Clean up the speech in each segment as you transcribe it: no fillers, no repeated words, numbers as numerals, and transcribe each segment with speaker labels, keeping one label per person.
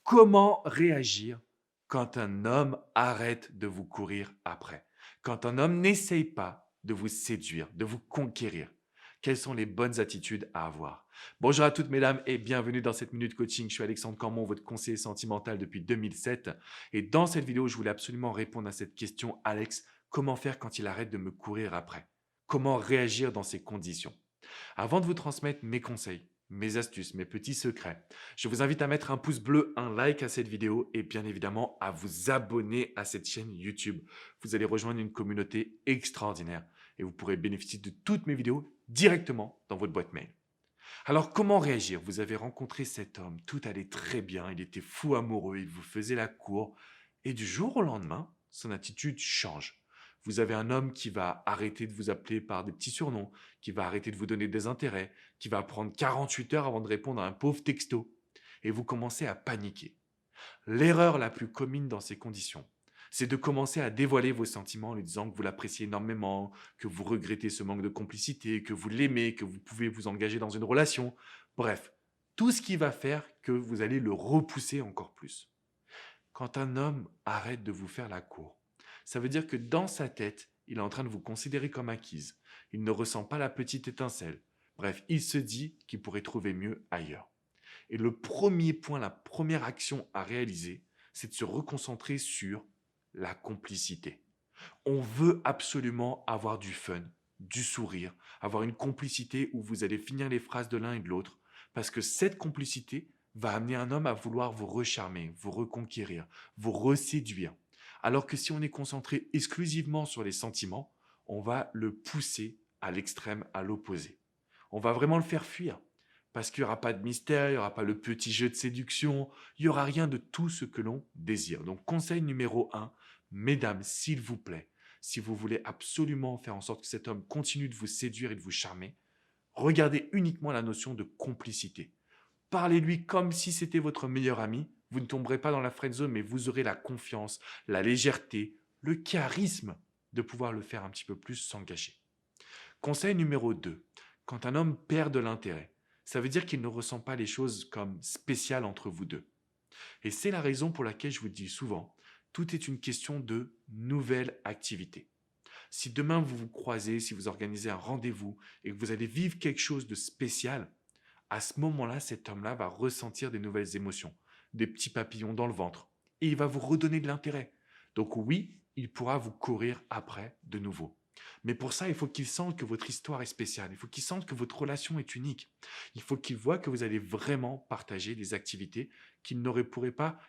Speaker 1: Comment réagir quand un homme arrête de vous courir après? Quand un homme n'essaye pas de vous séduire, de vous conquérir? Quelles sont les bonnes attitudes à avoir? Bonjour à toutes mesdames et bienvenue dans cette minute coaching. Je suis Alexandre Cormon, votre conseiller sentimental depuis 2007. Et dans cette vidéo, je voulais absolument répondre à cette question. Alex, comment faire quand il arrête de me courir après? Comment réagir dans ces conditions? Avant de vous transmettre mes conseils, mes astuces, mes petits secrets, je vous invite à mettre un pouce bleu, un like à cette vidéo et bien évidemment à vous abonner à cette chaîne YouTube. Vous allez rejoindre une communauté extraordinaire et vous pourrez bénéficier de toutes mes vidéos directement dans votre boîte mail. Alors comment réagir? Vous avez rencontré cet homme, tout allait très bien, il était fou amoureux, il vous faisait la cour et du jour au lendemain, son attitude change. Vous avez un homme qui va arrêter de vous appeler par des petits surnoms, qui va arrêter de vous donner des intérêts, qui va prendre 48 heures avant de répondre à un pauvre texto. Et vous commencez à paniquer. L'erreur la plus commune dans ces conditions, c'est de commencer à dévoiler vos sentiments en lui disant que vous l'appréciez énormément, que vous regrettez ce manque de complicité, que vous l'aimez, que vous pouvez vous engager dans une relation. Bref, tout ce qui va faire que vous allez le repousser encore plus. Quand un homme arrête de vous faire la cour, ça veut dire que dans sa tête, il est en train de vous considérer comme acquise. Il ne ressent pas la petite étincelle. Bref, il se dit qu'il pourrait trouver mieux ailleurs. Et le premier point, la première action à réaliser, c'est de se reconcentrer sur la complicité. On veut absolument avoir du fun, du sourire, avoir une complicité où vous allez finir les phrases de l'un et de l'autre, parce que cette complicité va amener un homme à vouloir vous recharmer, vous reconquérir, vous reséduire. Alors que si on est concentré exclusivement sur les sentiments, on va le pousser à l'extrême, à l'opposé. On va vraiment le faire fuir. Parce qu'il n'y aura pas de mystère, il n'y aura pas le petit jeu de séduction, il n'y aura rien de tout ce que l'on désire. Donc conseil numéro un, mesdames, s'il vous plaît, si vous voulez absolument faire en sorte que cet homme continue de vous séduire et de vous charmer, regardez uniquement la notion de complicité. Parlez-lui comme si c'était votre meilleur ami. Vous ne tomberez pas dans la friendzone, mais vous aurez la confiance, la légèreté, le charisme de pouvoir le faire un petit peu plus s'engager. Conseil numéro 2. Quand un homme perd de l'intérêt, ça veut dire qu'il ne ressent pas les choses comme spéciales entre vous deux. Et c'est la raison pour laquelle je vous dis souvent, tout est une question de nouvelle activité. Si demain vous vous croisez, si vous organisez un rendez-vous et que vous allez vivre quelque chose de spécial, à ce moment-là, cet homme-là va ressentir des nouvelles émotions, des petits papillons dans le ventre, et il va vous redonner de l'intérêt. Donc oui, il pourra vous courir après de nouveau. Mais pour ça, il faut qu'il sente que votre histoire est spéciale, il faut qu'il sente que votre relation est unique. Il faut qu'il voit que vous allez vraiment partager des activités qu'il ne pourrait pas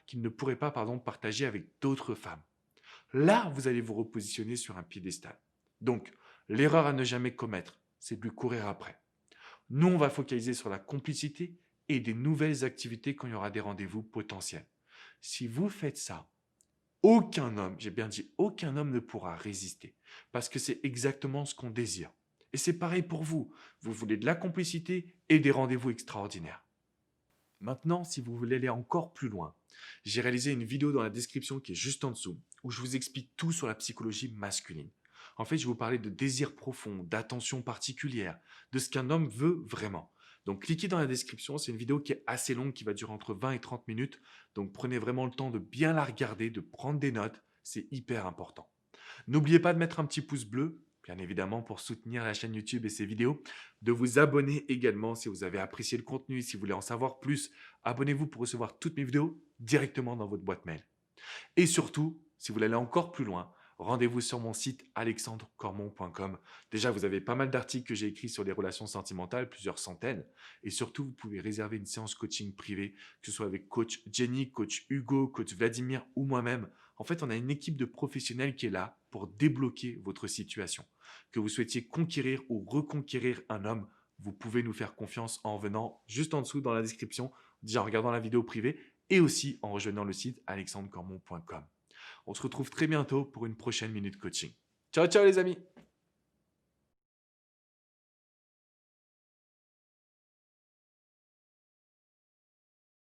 Speaker 1: partager avec d'autres femmes. Là, vous allez vous repositionner sur un piédestal. Donc, l'erreur à ne jamais commettre, c'est de lui courir après. Nous, on va focaliser sur la complicité et des nouvelles activités quand il y aura des rendez-vous potentiels. Si vous faites ça, aucun homme, j'ai bien dit aucun homme ne pourra résister parce que c'est exactement ce qu'on désire. Et c'est pareil pour vous. Vous voulez de la complicité et des rendez-vous extraordinaires. Maintenant, si vous voulez aller encore plus loin, j'ai réalisé une vidéo dans la description qui est juste en dessous où je vous explique tout sur la psychologie masculine. En fait, je vais vous parler de désir profond, d'attention particulière, de ce qu'un homme veut vraiment. Donc, cliquez dans la description. C'est une vidéo qui est assez longue, qui va durer entre 20 et 30 minutes. Donc, prenez vraiment le temps de bien la regarder, de prendre des notes. C'est hyper important. N'oubliez pas de mettre un petit pouce bleu, bien évidemment, pour soutenir la chaîne YouTube et ses vidéos. De vous abonner également si vous avez apprécié le contenu, si vous voulez en savoir plus. Abonnez-vous pour recevoir toutes mes vidéos directement dans votre boîte mail. Et surtout, si vous voulez aller encore plus loin, rendez-vous sur mon site alexandrecormon.com. Déjà, vous avez pas mal d'articles que j'ai écrits sur les relations sentimentales, plusieurs centaines. Et surtout, vous pouvez réserver une séance coaching privée, que ce soit avec coach Jenny, coach Hugo, coach Vladimir ou moi-même. En fait, on a une équipe de professionnels qui est là pour débloquer votre situation. Que vous souhaitiez conquérir ou reconquérir un homme, vous pouvez nous faire confiance en venant juste en dessous dans la description, déjà en regardant la vidéo privée et aussi en rejoignant le site alexandrecormon.com. On se retrouve très bientôt pour une prochaine minute coaching. Ciao, ciao les amis!